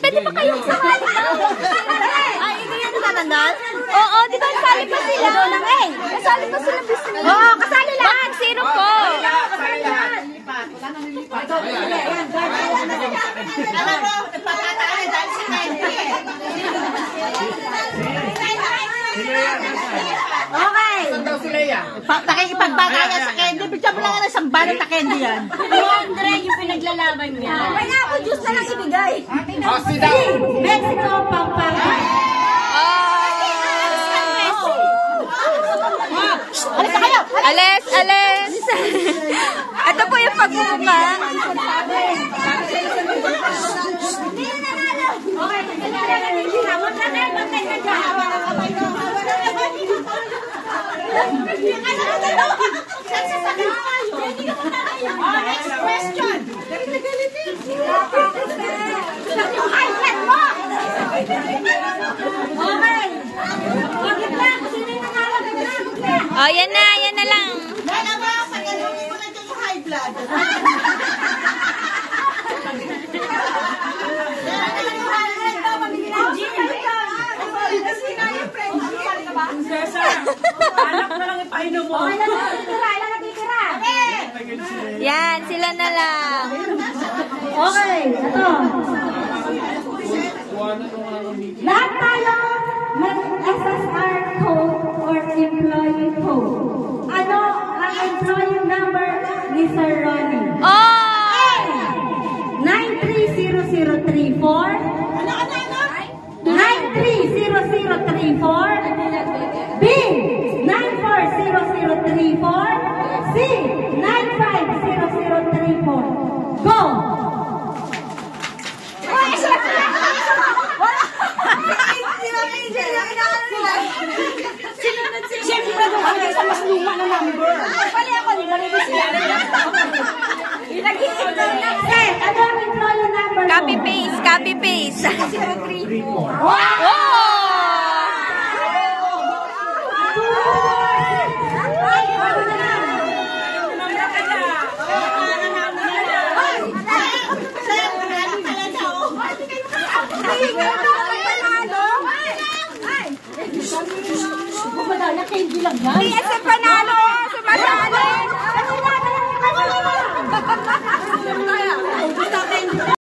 pwede ba kayo sumali? Ay, hindi yan nanandal? Oo, di ba kasali pa sila? Oo lang eh. Kasali pa sila business. Oo, kasali lang. Zero po. Kasali lang. Wala nang lilipat. Alam mo, nagpapataali dahil si Wendy eh. Okay. Saan daw si Leia? Nakikipagbatayan sa Candy. Bigyan mo lang ng isang balot na Candy yan. Andre, yung pinaglalaban niya. Kaya ako juice na lang ibigay. Si daw. Mexico, Pampanga. Alis na kayo! Alis! Alis! Ito po yung pagbubunga. Next question! Oh, yan na lang. Dala ba, pagalungin mo na dyan yung high blood. Anak na lang ipainom mo. Yan, sila na lang. Okay, ito. Lahat tayo mag-SSR code or employee code. Ano ang employee number ni Sir Ronnie? Oh! 930034. Ano? 930034. B. 940034. C. 950034. Go! Siyempre doon kami sa mas luma na number. Pali ako, di ba rin sila? Nag-iit na lang. Ano ang employee number? Copy paste, copy paste. 034. Wow! PSF panalo! Sumasali!